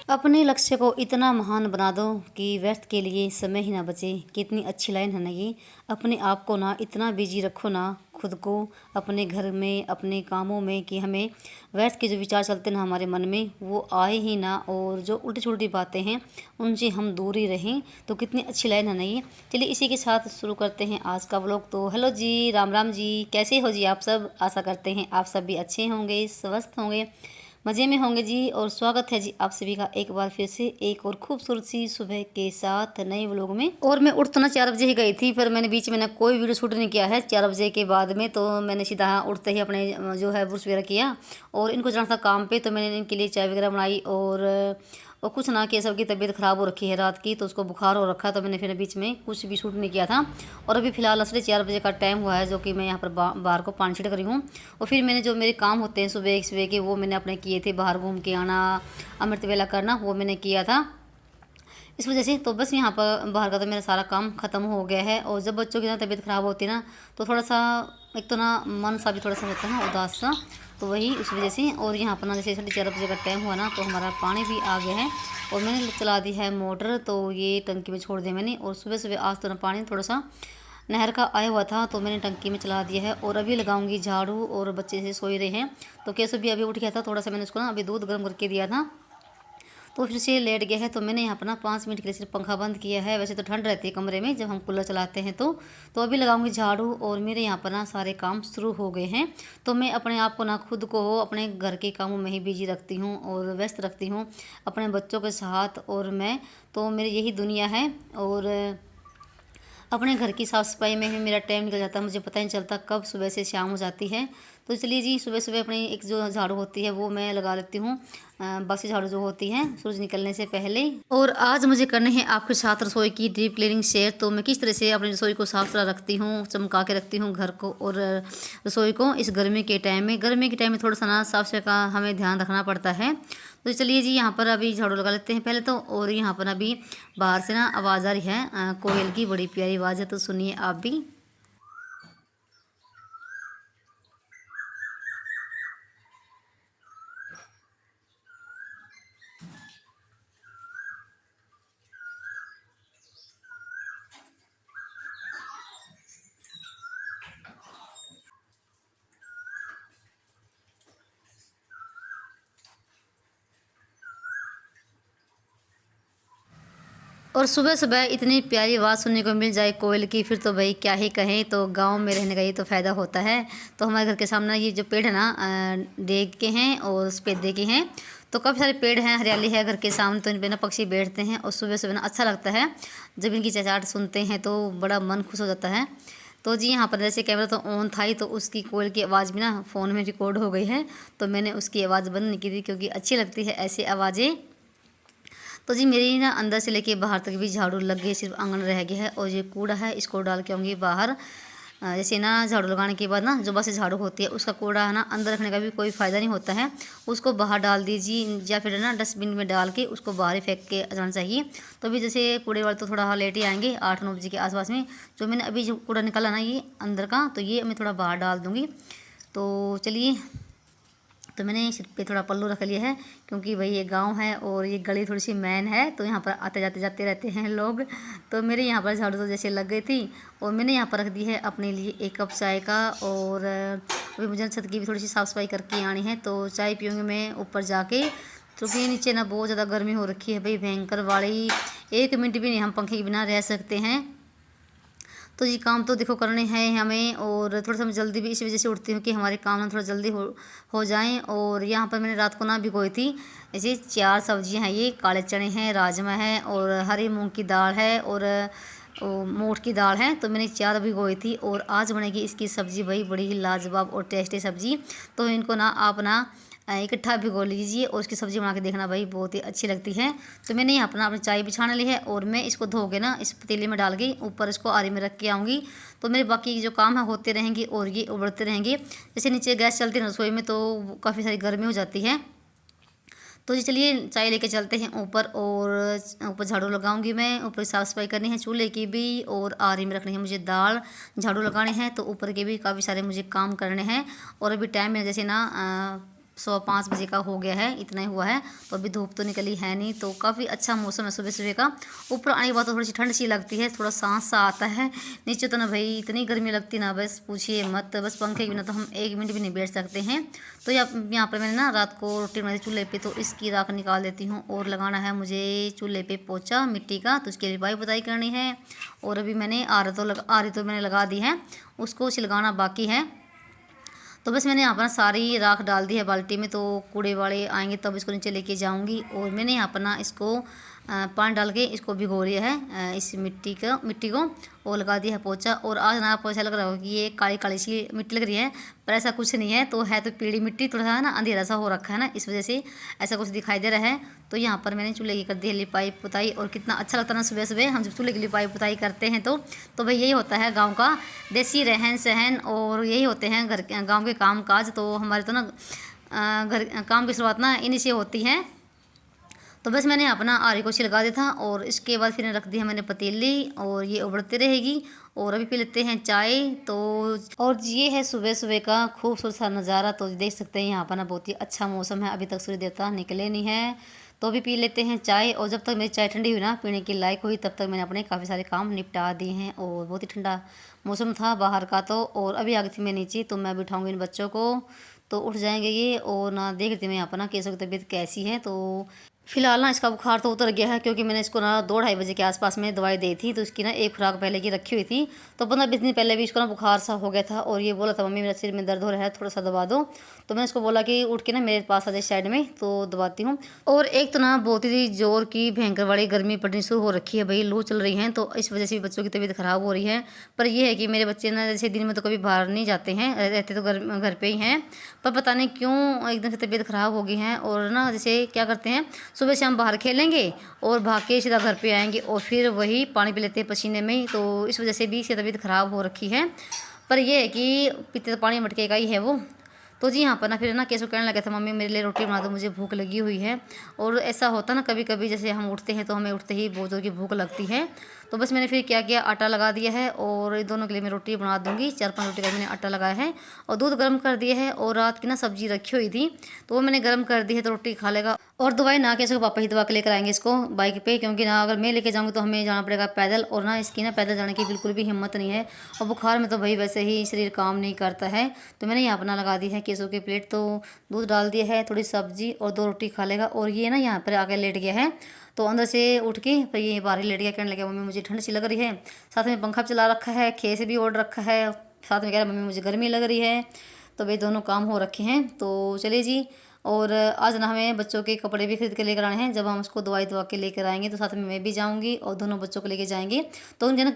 अपने लक्ष्य को इतना महान बना दो कि व्यर्थ के लिए समय ही ना बचे। कितनी अच्छी लाइन है ना ये। अपने आप को ना इतना बिजी रखो ना, खुद को, अपने घर में, अपने कामों में, कि हमें व्यर्थ के जो विचार चलते ना हमारे मन में वो आए ही ना, और जो उल्टी छोटी बातें हैं उनसे हम दूर ही रहें। तो कितनी अच्छी लाइन है ना ये। चलिए इसी के साथ शुरू करते हैं आज का व्लॉग। तो हेलो जी, राम राम जी, कैसे हो जी आप सब। आशा करते हैं आप सब भी अच्छे होंगे, स्वस्थ होंगे, मज़े में होंगे जी। और स्वागत है जी आप सभी का एक बार फिर से एक और खूबसूरत सी सुबह के साथ नए व्लॉग में। और मैं उठ तो ना 4 बजे ही गई थी, पर मैंने बीच में ना कोई वीडियो शूट नहीं किया है 4 बजे के बाद में। तो मैंने सीधा उठते ही अपने जो है ब्रश वगैरह किया और इनको जाना था काम पे। तो मैंने इनके लिए चाय वगैरह बनाई और कुछ ना कि सबकी तबीयत ख़राब हो रखी है रात की, तो उसको बुखार हो रखा। तो मैंने फिर बीच में कुछ भी शूट नहीं किया था। और अभी फ़िलहाल असली 4 बजे का टाइम हुआ है, जो कि मैं यहाँ पर बाहर को पानी छिड़क रही हूँ। और फिर मैंने जो मेरे काम होते हैं सुबह सुबह के, वो मैंने अपने किए थे। बाहर घूम के आना, अमृत वेला करना, वो मैंने किया था इस वजह से। तो बस यहाँ पर बाहर का तो मेरा सारा काम ख़त्म हो गया है। और जब बच्चों की ना तबीयत ख़राब होती है ना, तो थोड़ा सा एक तो ना मन सा भी थोड़ा सा होता है ना उदास सा, तो वही उस वजह से। और यहाँ पर ना जैसे 4:30 का टाइम हुआ ना, तो हमारा पानी भी आ गया है और मैंने चला दी है मोटर। तो ये टंकी में छोड़ दिया मैंने। और सुबह सुबह आज तो ना पानी थोड़ा सा नहर का आया हुआ था, तो मैंने टंकी में चला दिया है। और अभी लगाऊंगी झाड़ू। और बच्चे से सोए रहे हैं, तो कैसे भी अभी उठ गया था, थोड़ा सा मैंने उसको ना अभी दूध गर्म करके दिया था, तो फिर से लेट गया है। तो मैंने यहाँ पर ना 5 मिनट के लिए सिर्फ पंखा बंद किया है। वैसे तो ठंड रहती है कमरे में जब हम कूलर चलाते हैं। तो अभी लगाऊंगी झाड़ू। और मेरे यहाँ पर ना सारे काम शुरू हो गए हैं। तो मैं अपने आप को ना खुद को अपने घर के कामों में ही बिजी रखती हूँ और व्यस्त रखती हूँ अपने बच्चों के साथ। और मैं तो मेरी यही दुनिया है। और अपने घर की साफ़ सफाई में ही मेरा टाइम निकल जाता है, मुझे पता ही नहीं चलता कब सुबह से शाम हो जाती है। तो इसलिए जी सुबह सुबह अपनी एक जो झाड़ू होती है वो मैं लगा लेती हूँ, बासी झाड़ू जो होती है सूरज निकलने से पहले। और आज मुझे करने हैं आपके साथ रसोई की डीप क्लीनिंग शेयर। तो मैं किस तरह से अपनी रसोई को साफ सुथरा रखती हूँ, चमका के रखती हूँ घर को और रसोई को इस गर्मी के टाइम में। गर्मी के टाइम में थोड़ा सा ना साफ सफाई का हमें ध्यान रखना पड़ता है। तो चलिए जी यहाँ पर अभी झाड़ू लगा लेते हैं पहले तो। और यहाँ पर अभी बाहर से ना आवाज़ आ रही है कोयल की, बड़ी प्यारी आवाज़ है, तो सुनिए आप भी। और सुबह सुबह इतनी प्यारी आवाज़ सुनने को मिल जाए कोयल की, फिर तो भाई क्या ही कहें। तो गांव में रहने का ये तो फ़ायदा होता है। तो हमारे घर के सामने ये जो पेड़ है ना डेग के हैं और सफ़ेदे के हैं। तो काफ़ी सारे पेड़ हैं, हरियाली है घर के सामने। तो इन पे ना पक्षी बैठते हैं और सुबह सुबह ना अच्छा लगता है जब इनकी चहचहाट सुनते हैं, तो बड़ा मन खुश हो जाता है। तो जी यहाँ पर जैसे कैमरा तो ऑन था ही, तो उसकी कोयल की आवाज़ भी ना फ़ोन में रिकॉर्ड हो गई है। तो मैंने उसकी आवाज़ बंद नहीं की थी, क्योंकि अच्छी लगती है ऐसी आवाज़ें। तो जी मेरी ना अंदर से लेके बाहर तक भी झाड़ू लग गई, सिर्फ आंगन रह गया है। और ये कूड़ा है, इसको डाल के आऊँगी बाहर। जैसे ना झाड़ू लगाने के बाद ना जो बस झाड़ू होती है उसका कूड़ा है ना अंदर रखने का भी कोई फ़ायदा नहीं होता है, उसको बाहर डाल दीजिए या फिर ना डस्टबिन में डाल के उसको बाहर ही फेंक के जाना चाहिए। तो अभी जैसे कूड़े वाले तो थोड़ा लेट ही आएंगे 8-9 बजे के आसपास में। जो मैंने अभी जो कूड़ा निकाला ना ये अंदर का, तो ये मैं थोड़ा बाहर डाल दूँगी। तो चलिए, तो मैंने सिर पे थोड़ा पल्लू रख लिया है, क्योंकि भाई ये गांव है और ये गली थोड़ी सी मैन है, तो यहाँ पर आते जाते जाते रहते हैं लोग। तो मेरे यहाँ पर झाड़ू तो जैसे लग गई थी। और मैंने यहाँ पर रख दी है अपने लिए 1 कप चाय का। और अभी मुझे छत की भी थोड़ी सी साफ़ सफाई करके आनी है, तो चाय पीऊँगी मैं ऊपर जाके। क्योंकि नीचे ना बहुत ज़्यादा गर्मी हो रखी है भाई, भयंकर वाली। 1 मिनट भी नहीं हम पंखे के बिना रह सकते हैं। तो ये काम तो देखो करने हैं हमें। और थोड़ा सा मैं जल्दी भी इस वजह से उठती हूँ कि हमारे काम ना थोड़ा जल्दी हो जाएं। और यहाँ पर मैंने रात को ना भिगोई थी ऐसे 4 सब्जियाँ हैं। ये काले चने हैं, राजमा है और हरी मूंग की दाल है और मोठ की दाल है। तो मैंने 4 भिगोई थी और आज बनेगी इसकी सब्ज़ी भाई, बड़ी ही लाजवाब और टेस्टी सब्ज़ी। तो इनको ना आप ना इकट्ठा भिगो लीजिए और उसकी सब्ज़ी बना के देखना भाई, बहुत ही अच्छी लगती है। तो मैंने यहाँ पर अपनी चाय भी छान ली है और मैं इसको धो के ना इस पतीले में डाल के ऊपर इसको आरी में रख के आऊँगी। तो मेरे बाकी जो काम है होते रहेंगे और ये उबलते रहेंगे। जैसे नीचे गैस चलती है रसोई में, तो काफ़ी सारी गर्मी हो जाती है। तो जी चलिए चाय लेके चलते हैं ऊपर। और ऊपर झाड़ू लगाऊंगी मैं, ऊपर साफ़ सफाई करनी है चूल्हे की भी और आरी में रखनी है मुझे दाल, झाड़ू लगाने हैं। तो ऊपर के भी काफ़ी सारे मुझे काम करने हैं। और अभी टाइम है जैसे ना 5:15 का हो गया है, इतना ही हुआ है। तो अभी धूप तो निकली है नहीं, तो काफ़ी अच्छा मौसम है सुबह सुबह का। ऊपर आने के बाद तो थोड़ी सी ठंड सी लगती है, थोड़ा सांस सा आता है। नीचे तो ना भाई इतनी गर्मी लगती ना, बस पूछिए मत। बस पंखे के बिना तो हम 1 मिनट भी नहीं बैठ सकते हैं। तो यहाँ पर मैंने ना रात को रोटी बनाई चूल्हे पे, तो इसकी राख निकाल देती हूँ। और लगाना है मुझे चूल्हे पे पोछा मिट्टी का, तो उसके लिए लिपाई पुताई करनी है। और अभी मैंने आरी तो मैंने लगा दी है, उसको छिलगाना बाकी है। तो बस मैंने यहाँ पर सारी राख डाल दी है बाल्टी में, तो कूड़े वाले आएंगे तब इसको नीचे लेके जाऊंगी। और मैंने यहाँ पर ना इसको पानी डाल के इसको भिगो लिया है, इस मिट्टी को और लगा दिया है पोछा। और आज ना आपको ऐसा लग रहा होगा कि ये काली काली सी मिट्टी लग रही है, पर ऐसा कुछ नहीं है। तो है तो पीली मिट्टी, थोड़ा सा ना अंधेरा सा हो रखा है ना, इस वजह से ऐसा कुछ दिखाई दे रहा है। तो यहाँ पर मैंने चूल्हे की कर दी है लिपाई पुताई। और कितना अच्छा लगता है ना सुबह सुबह हम जब चूल्हे की लिपाई पुताई करते हैं। तो भाई यही होता है गाँव का देसी रहन सहन, और यही होते हैं गाँव के काम काज। तो हमारे तो ना घर काम की शुरुआत ना इन्हीं से होती है। तो बस मैंने अपना आरी को छिलका दिया था, और इसके बाद फिर रख दी है मैंने पतीली, और ये उबलती रहेगी। और अभी पी लेते हैं चाय। तो और ये है सुबह सुबह का खूबसूरत सा नज़ारा। तो देख सकते हैं यहाँ पर ना बहुत ही अच्छा मौसम है, अभी तक सूर्य देवता निकले नहीं है। तो अभी पी लेते हैं चाय। और जब तक मेरी चाय ठंडी हुई ना, पीने के लायक हुई, तब तक मैंने अपने काफ़ी सारे काम निपटा दिए हैं। और बहुत ही ठंडा मौसम था बाहर का। तो और अभी आ गई थी मैं नीचे, तो मैं बिठाऊँगी इन बच्चों को, तो उठ जाएंगे ये। और ना देख रही थी मैं यहाँ पर ना केसों की तबीयत कैसी है। तो फिलहाल ना इसका बुखार तो उतर गया है, क्योंकि मैंने इसको ना 2-2:30 बजे के आसपास में दवाई दी थी। तो इसकी ना एक खुराक पहले की रखी हुई थी, तो 15-20 दिन पहले भी इसको ना बुखार सा हो गया था। और ये बोला था मम्मी मेरा सिर में दर्द हो रहा है, थोड़ा सा दबा दो। तो मैंने उसको बोला कि उठ के ना मेरे पास आ जाए साइड में, तो दबाती हूँ। और एक तो ना बहुत ही जोर की भयंकर वाली गर्मी पड़नी शुरू हो रखी है भाई, लू चल रही है, तो इस वजह से भी बच्चों की तबीयत खराब हो रही है। पर यह है कि मेरे बच्चे ना जैसे दिन में तो कभी बाहर नहीं जाते हैं, रहते तो घर पे ही हैं। पर पता नहीं क्यों एकदम से तबीयत खराब हो गई है। और ना जैसे क्या करते हैं, सुबह से हम बाहर लेंगे और भाग के सीधा घर पे आएंगे, और फिर वही पानी पी लेते हैं पसीने में। तो इस वजह से भी इसकी तबीयत ख़राब हो रखी है। पर यह है कि पीते तो पानी मटके का ही है वो। तो जी यहाँ पर ना फिर ना कैसे कहने लगा था मम्मी मेरे लिए रोटी बना दो, मुझे भूख लगी हुई है। और ऐसा होता ना कभी कभी, जैसे हम उठते हैं तो हमें उठते ही बहुत जोर की भूख लगती है। तो बस मैंने फिर क्या किया, आटा लगा दिया है, और दोनों के लिए मैं रोटी बना दूंगी। 4-5 रोटी का मैंने आटा लगाया है, और दूध गर्म कर दिया है। और रात की ना सब्जी रखी हुई थी, तो वो मैंने गर्म कर दी है, तो रोटी खा लेगा। और दवाई ना कैसे पापा ही दवा के लेकर आएंगे इसको बाइक पे, क्योंकि ना अगर मैं लेके जाऊँगी तो हमें जाना पड़ेगा पैदल। और ना इसकी ना पैदल जाने की बिल्कुल भी हिम्मत नहीं है, और बुखार में तो भाई वैसे ही शरीर काम नहीं करता है। तो मैंने यहाँ अपना लगा दी है केसों की प्लेट, तो दूध डाल दिया है, थोड़ी सब्जी और 2 रोटी खा लेगा। और ये ना यहाँ पर आके लेट गया है, तो अंदर से उठ के फिर ये बाहर लेट गया, कहने लगा मम्मी मुझे ठंड सी लग रही है। साथ में पंखा चला रखा है, खेस भी ओढ़ रखा है, साथ में कह रहा मम्मी मुझे गर्मी लग रही है। तो भाई दोनों काम हो रखे हैं। तो चलिए जी। और आज ना हमें बच्चों के कपड़े भी खरीद के लेकर आने हैं। जब हम उसको दवाई दवा के लेकर आएंगे तो साथ में मैं भी जाऊंगी, और दोनों बच्चों को लेके जाएंगे। तो उनके ना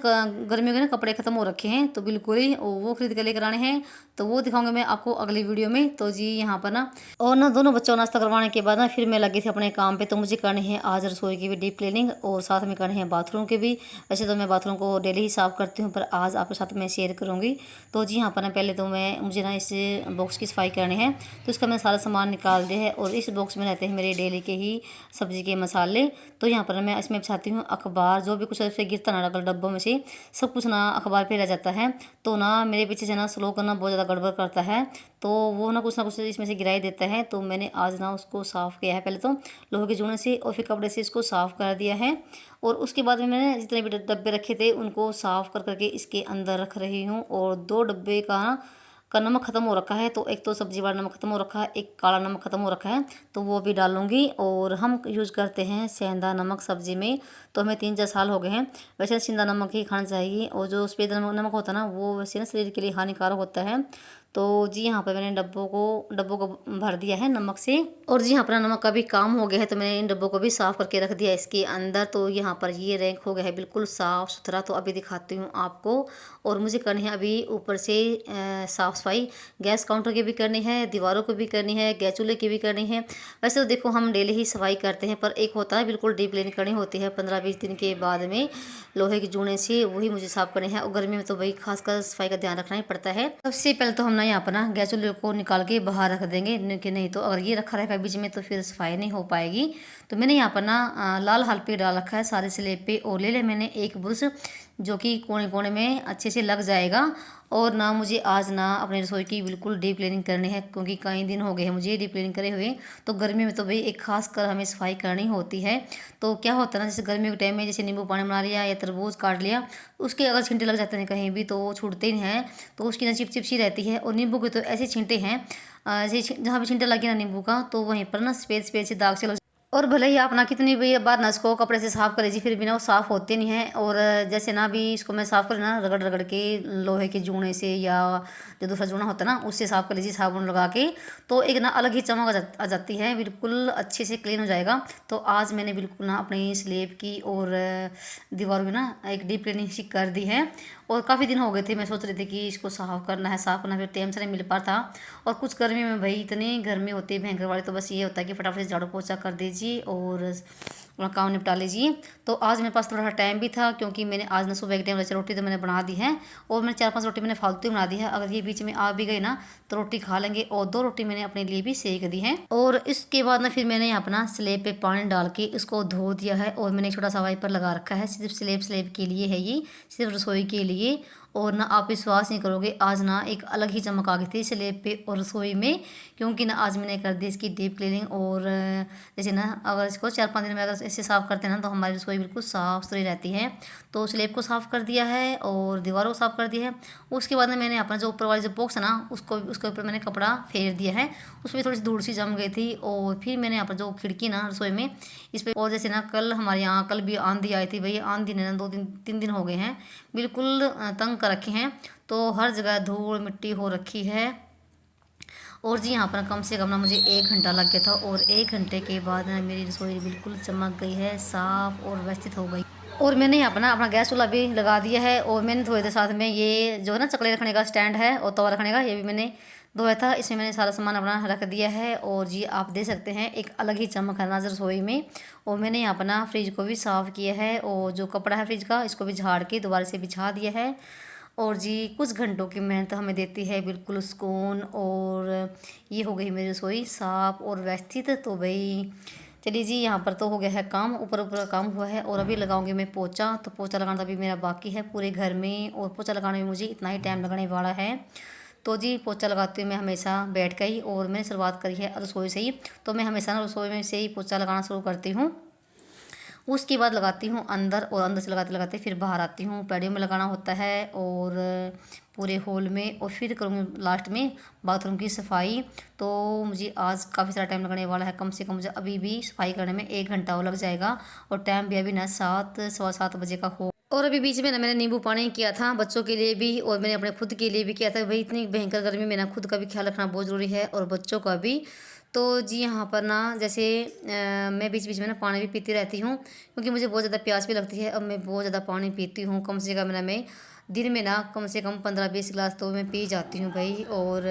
गर्मियों के ना कपड़े ख़त्म हो रखे हैं, तो बिल्कुल ही वो खरीद के लेकर आने हैं। तो वो दिखाऊंगी मैं आपको अगली वीडियो में। तो जी यहाँ पर ना और ना दोनों बच्चों को नाश्ता करवाने के बाद ना फिर मैं लगी थी अपने काम पे। तो मुझे करनी है आज रसोई की भी डीप क्लीनिंग, और साथ में करनी है बाथरूम के भी। वैसे तो मैं बाथरूम को डेली ही साफ़ करती हूँ, पर आज आपके साथ मैं शेयर करूँगी। तो जी यहाँ पर ना पहले तो मुझे ना इस बॉक्स की सफाई करनी है। तो इसका मैं सारा सामान निकाल दिया है, और इस बॉक्स में रहते हैं मेरे डेली के ही सब्ज़ी के मसाले। तो यहाँ पर मैं इसमें बिछाती हूँ अखबार, जो भी कुछ ऐसे गिरता ना डब्बों में से सब कुछ ना अखबार पे रह जाता है। तो ना मेरे पीछे से ना स्लो करना बहुत ज़्यादा गड़बड़ करता है, तो वो ना कुछ इसमें से गिराई देता है। तो मैंने आज ना उसको साफ़ किया है, पहले तो लोहे के जूने से और फिर कपड़े से इसको साफ़ कर दिया है। और उसके बाद में मैंने जितने भी डब्बे रखे थे उनको साफ़ कर करके इसके अंदर रख रही हूँ। और 2 डब्बे का नमक ख़त्म हो रखा है, तो एक तो सब्ज़ी वाला नमक ख़त्म हो रखा है, एक काला नमक ख़त्म हो रखा है, तो वो भी डालूंगी। और हम यूज़ करते हैं सेंधा नमक सब्ज़ी में, तो हमें 3-4 साल हो गए हैं। वैसे सेंधा नमक ही खाना चाहिए, और जो सफ़ेद नमक होता है ना वो वैसे ना शरीर के लिए हानिकारक होता है। तो जी यहाँ पर मैंने डब्बों को भर दिया है नमक से। और जी यहाँ पर नमक का भी काम हो गया है, तो मैंने इन डब्बों को भी साफ़ करके रख दिया इसके अंदर। तो यहाँ पर ये रैंक हो गया है बिल्कुल साफ़ सुथरा। तो अभी दिखाती हूँ आपको। और मुझे करनी है अभी ऊपर से साफ़ सफाई, गैस काउंटर की भी करनी है, दीवारों को भी करनी है, गैस चूल्हे की भी करनी है। वैसे तो देखो हम डेली ही सफाई करते हैं, पर एक होता है बिल्कुल डीप क्लीनिंग करनी होती है 15-20 दिन के बाद में लोहे के जूने से, वही मुझे साफ़ करनी है। और गर्मी में तो वही खासकर सफाई का ध्यान रखना ही पड़ता है। सबसे पहले तो हम ना यहाँ पर ना गैस चूल्हे को निकाल के बाहर रख देंगे, कि नहीं तो अगर ये रखा रहेगा बीच में तो फिर सफाई नहीं हो पाएगी। तो मैंने यहाँ पर ना लाल हाल पे डाल रखा है सारे स्लेब पे। और ले मैंने एक ब्रश जो कि कोने कोने में अच्छे से लग जाएगा। और ना मुझे आज ना अपनी रसोई की बिल्कुल डीप क्लीनिंग करनी है, क्योंकि कई दिन हो गए हैं मुझे डीप क्लीनिंग करे हुए। तो गर्मी में तो भाई एक खास कर हमें सफाई करनी होती है। तो क्या होता है ना, जैसे गर्मियों के टाइम में जैसे नींबू पानी बना लिया या तरबूज काट लिया, उसके अगर छींटे लग जाते हैं कहीं भी तो वो छूटते ही नहीं हैं, तो उसकी ना चिपचिप सी रहती है। और नींबू के तो ऐसे छींटे हैं, जैसे जहाँ भी छींटे लगे ना नींबू का, तो वहीं पर ना सफेद सफेद से दाग से लग। और भले ही आप ना कितनी भी बार ना इसको कपड़े से साफ़ कर लीजिए, फिर भी ना वो साफ़ होते नहीं हैं। और जैसे ना भी इसको मैं साफ़ करूँ ना, रगड़ रगड़ के लोहे के जूने से या जो दूसरा जूना होता है ना उससे साफ़ कर लीजिए साबुन लगा के, तो एक ना अलग ही चमक आ जाती है, बिल्कुल अच्छे से क्लीन हो जाएगा। तो आज मैंने बिल्कुल ना अपनी स्लेब की और दीवार में ना एक डीप क्लीनिंग सी कर दी है। और काफ़ी दिन हो गए थे, मैं सोच रही थी कि इसको साफ़ करना है, साफ़ करना, फिर टाइम से नहीं मिल पाता। और कुछ गर्मी में भाई इतनी गर्मी होती है भयंकर वाली, तो बस ये होता है कि फटाफट से झाड़ू पोछा कर दीजिए और अपना काम निपटा लीजिए। तो आज मेरे पास थोड़ा सा टाइम भी था, क्योंकि मैंने आज ना सुबह के टाइम वैसे रोटी तो मैंने बना दी है, और मैंने 4-5 रोटी मैंने फालतू बना दी है। अगर ये बीच में आ भी गई ना तो रोटी खा लेंगे। और 2 रोटी मैंने अपने लिए भी सेक दी है। और इसके बाद ना फिर मैंने यहाँ अपना स्लेब पे पानी डाल के इसको धो दिया है, और मैंने छोटा सा वाइपर लगा रखा है, सिर्फ स्लेब के लिए है ये, सिर्फ रसोई के लिए। और ना आप विश्वास नहीं करोगे, आज ना एक अलग ही चमक आ गई थी स्लेब पे और रसोई में, क्योंकि ना आज मैंने कर दी इसकी डीप क्लीनिंग। और जैसे ना अगर इसको 4-5 दिन में अगर इसे साफ़ करते हैं ना, तो हमारी रसोई बिल्कुल साफ़ सुथरी रहती है। तो स्लेब को साफ़ कर दिया है और दीवारों को साफ़ कर दिया है। उसके बाद में मैंने अपना जो ऊपर वाली जो बॉक्स है ना, उसको उसके ऊपर मैंने कपड़ा फेर दिया है, उसमें थोड़ी सी धूल सी जम गई थी। और फिर मैंने यहाँ पर जो खिड़की ना रसोई में इस पर, और जैसे ना कल हमारे यहाँ कल भी आंधी आई थी भाई, आंधी ने ना 2-3 दिन हो गए हैं बिल्कुल तंग कर रखे हैं। तो हर जगह धूल मिट्टी हो रखी है। और जी यहाँ पर कम से कम ना मुझे 1 घंटा लग गया था, और 1 घंटे के बाद ना मेरी रसोई बिल्कुल चमक गई है, साफ़ और व्यवस्थित हो गई। और मैंने यहाँ पर ना अपना गैस चूल्हा भी लगा दिया है, और मैंने थोड़ी देर साथ में ये जो है ना चकले रखने का स्टैंड है और तवा रखने का, ये भी मैंने धोया था। इसमें मैंने सारा सामान अपना रख दिया है। और जी आप देख सकते हैं एक अलग ही चमक है नजर रसोई में। और मैंने यहाँ अपना फ्रिज को भी साफ़ किया है, और जो कपड़ा है फ्रिज का इसको भी झाड़ के दोबारा से बिछा दिया है। और जी कुछ घंटों की मेहनत हमें देती है बिल्कुल सुकून। और ये हो गई मेरी रसोई साफ़ और व्यवस्थित। तो भाई चलिए जी, यहाँ पर तो हो गया है काम, ऊपर ऊपर का काम हुआ है। और अभी लगाऊंगी मैं पोछा, तो पोछा लगाना अभी मेरा बाकी है पूरे घर में। और पोछा लगाने में मुझे इतना ही टाइम लगने वाला है। तो जी पोछा लगाती हूँ मैं हमेशा बैठ कर ही, और मैंने शुरुआत करी है रसोई से ही। तो मैं हमेशा ना रसोई में से ही पोछा लगाना शुरू करती हूँ। उसके बाद लगाती हूँ अंदर, और अंदर से लगाते लगाते फिर बाहर आती हूँ। पैडियों में लगाना होता है और पूरे हॉल में, और फिर करूँगी लास्ट में बाथरूम की सफाई। तो मुझे आज काफ़ी सारा टाइम लगने वाला है, कम से कम मुझे अभी भी सफाई करने में 1 घंटा और लग जाएगा। और टाइम भी अभी ना 7 सवा 7 बजे का हो। और अभी बीच में ना मैंने नींबू पानी किया था बच्चों के लिए भी, और मैंने अपने खुद के लिए भी किया था। भाई इतनी भयंकर गर्मी में ना खुद का भी ख्याल रखना बहुत ज़रूरी है और बच्चों का भी। तो जी यहाँ पर ना जैसे मैं बीच बीच में ना पानी भी पीती रहती हूँ, क्योंकि मुझे बहुत ज़्यादा प्यास भी लगती है। अब मैं बहुत ज़्यादा पानी पीती हूँ, कम से कम ना मैं दिन में ना कम से कम 15-20 गिलास तो मैं पी जाती हूँ भाई। और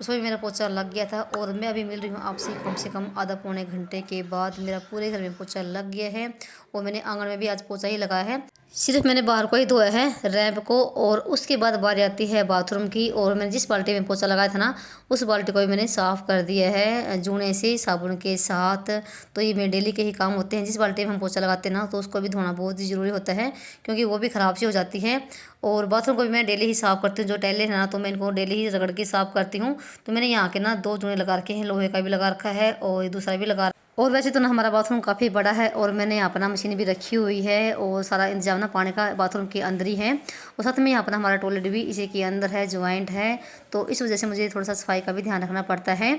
उसमें भी मेरा पोछा लग गया था, और मैं अभी मिल रही हूँ आपसे कम से कम आधा पौने घंटे के बाद मेरा पूरे घर में पोछा लग गया है। और मैंने आंगन में भी आज पोछा ही लगाया है, सिर्फ मैंने बाहर को ही धोया है रैंप को। और उसके बाद बारी आती है बाथरूम की, और मैंने जिस बाल्टी में पोछा लगाया था ना उस बाल्टी को भी मैंने साफ़ कर दिया है जूने से साबुन के साथ। तो ये मेरे डेली के ही काम होते हैं। जिस बाल्टी में हम पोछा लगाते हैं ना तो उसको भी धोना बहुत ही ज़रूरी होता है, क्योंकि वो भी ख़राब सी हो जाती है। और बाथरूम को भी मैं डेली ही साफ़ करती हूँ, जो टैले है ना तो मैं इनको डेली ही रगड़ के साफ़ करती हूँ। तो मैंने यहाँ के ना 2 जूने लगा रखे हैं, लोहे का भी लगा रखा है और दूसरा भी लगा। और वैसे तो ना हमारा बाथरूम काफ़ी बड़ा है, और मैंने यहाँ पर ना मशीन भी रखी हुई है, और सारा इंतजाम ना पानी का बाथरूम के अंदर ही है। और साथ में यहाँ पर हमारा टॉयलेट भी इसी के अंदर है, ज्वाइंट है। तो इस वजह से मुझे थोड़ा सा सफाई का भी ध्यान रखना पड़ता है,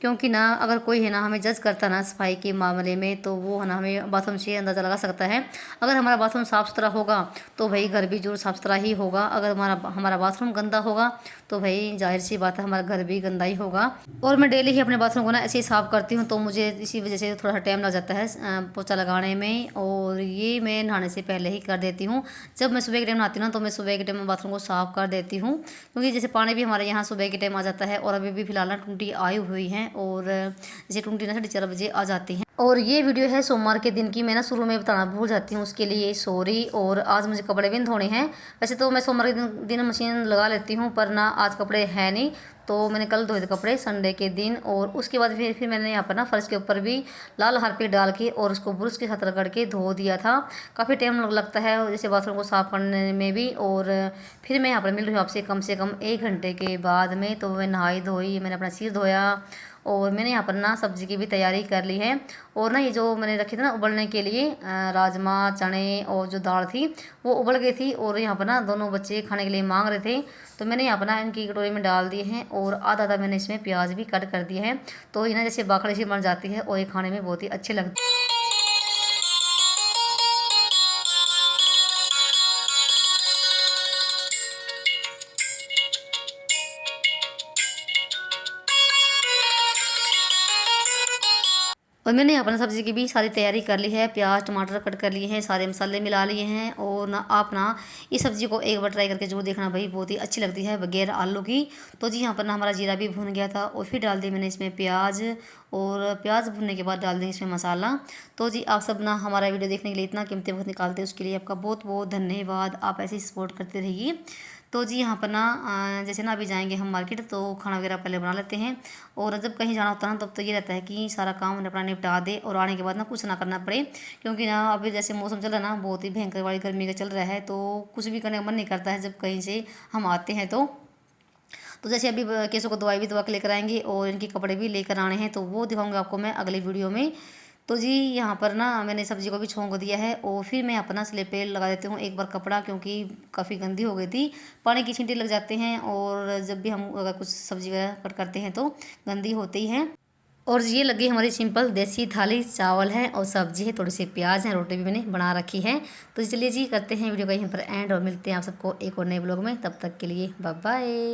क्योंकि ना अगर कोई है ना हमें जज करता ना सफाई के मामले में, तो वो है ना हमें बाथरूम से अंदाज़ा लगा सकता है। अगर हमारा बाथरूम साफ़ सुथरा होगा तो भाई घर भी जरूर साफ़ सुथरा ही होगा। अगर हमारा बाथरूम गंदा होगा तो भाई जाहिर सी बात है हमारा घर भी गंदा ही होगा। और मैं डेली ही अपने बाथरूम को ना ऐसे ही साफ़ करती हूँ, तो मुझे इसी वजह से थोड़ा सा टाइम लग जाता है पोछा लगाने में। और ये मैं नहाने से पहले ही कर देती हूँ। जब मैं सुबह के टाइम नहाती हूँ ना तो मैं सुबह के टाइम में बाथरूम को साफ़ कर देती हूँ, क्योंकि जैसे पानी भी हमारे यहाँ सुबह के टाइम आ जाता है। और अभी भी फिलहाल ना टुंटी आई हुई हैं, और जैसे टुंटी ना 4:30 बजे आ जाती हैं। और ये वीडियो है सोमवार के दिन की। मैं ना शुरू में बताना भूल जाती हूँ, उसके लिए सॉरी। और आज मुझे कपड़े भी धोने हैं। वैसे तो मैं सोमवार के दिन मशीन लगा लेती हूँ, पर ना आज कपड़े हैं नहीं, तो मैंने कल धोए थे कपड़े संडे के दिन। और उसके बाद फिर मैंने यहाँ पर ना फर्श के ऊपर भी लाल हारपिक डाल के और उसको ब्रश के साथ रगड़ के धो दिया था। काफ़ी टाइम लगता है जैसे बाथरूम को साफ़ करने में भी। और फिर मैं यहाँ पर मिल रही हूँ आपसे कम से कम 1 घंटे के बाद में। तो मैं नहाई धोई, मैंने अपना सिर धोया और मैंने यहाँ पर ना सब्ज़ी की भी तैयारी कर ली है। और ना ये जो मैंने रखी थी ना उबलने के लिए राजमा चने और जो दाल थी वो उबल गई थी। और यहाँ पर ना दोनों बच्चे खाने के लिए मांग रहे थे, तो मैंने यहाँ पर ना इनकी कटोरी में डाल दिए हैं। और आधा आधा मैंने इसमें प्याज भी कट कर दिया है, तो ये ना जैसे बाखड़ी सी बन जाती है और ये खाने में बहुत ही अच्छे लगते हैं। और मैंने यहाँ पर सब्ज़ी की भी सारी तैयारी कर ली है। प्याज टमाटर कट कर लिए हैं, सारे मसाले मिला लिए हैं। और ना आप ना इस सब्ज़ी को एक बार ट्राई करके जरूर देखना भाई, बहुत ही अच्छी लगती है बगैर आलू की। तो जी यहाँ पर ना हमारा जीरा भी भून गया था और फिर डाल दी मैंने इसमें प्याज। और प्याज भुनने के बाद डाल देंगे इसमें मसाला। तो जी आप सब ना हमारा वीडियो देखने के लिए इतना कीमती वक्त निकालते हैं, उसके लिए आपका बहुत बहुत धन्यवाद। आप ऐसे ही सपोर्ट करते रहिए। तो जी यहाँ पर ना जैसे ना अभी जाएंगे हम मार्केट, तो खाना वगैरह पहले बना लेते हैं। और जब कहीं जाना होता है ना तब तो ये रहता है कि सारा काम अपना निपटा दे और आने के बाद ना कुछ ना करना पड़े। क्योंकि ना अभी जैसे मौसम चल रहा है ना, बहुत ही भयंकर वाली गर्मी का चल रहा है, तो कुछ भी करने का मन नहीं करता है जब कहीं से हम आते हैं। तो जैसे अभी केसों को दवाई भी दवा के लेकर आएंगे और इनके कपड़े भी लेकर आने हैं, तो वो दिखाऊंगा आपको मैं अगली वीडियो में। तो जी यहाँ पर ना मैंने सब्ज़ी को भी छोंक दिया है और फिर मैं अपना स्लेब पे लगा देती हूँ एक बार कपड़ा, क्योंकि काफ़ी गंदी हो गई थी। पानी की छींटे लग जाते हैं और जब भी हम अगर कुछ सब्ज़ी वगैरह कट करते हैं तो गंदी होती ही हैं। और ये लगी हमारी सिंपल देसी थाली, चावल है और सब्जी है, थोड़ी सी प्याज है, रोटी भी मैंने बना रखी है। तो चलिए जी करते हैं वीडियो का यहीं पर एंड और मिलते हैं आप सबको एक और नए ब्लॉग में। तब तक के लिए बाय बाय।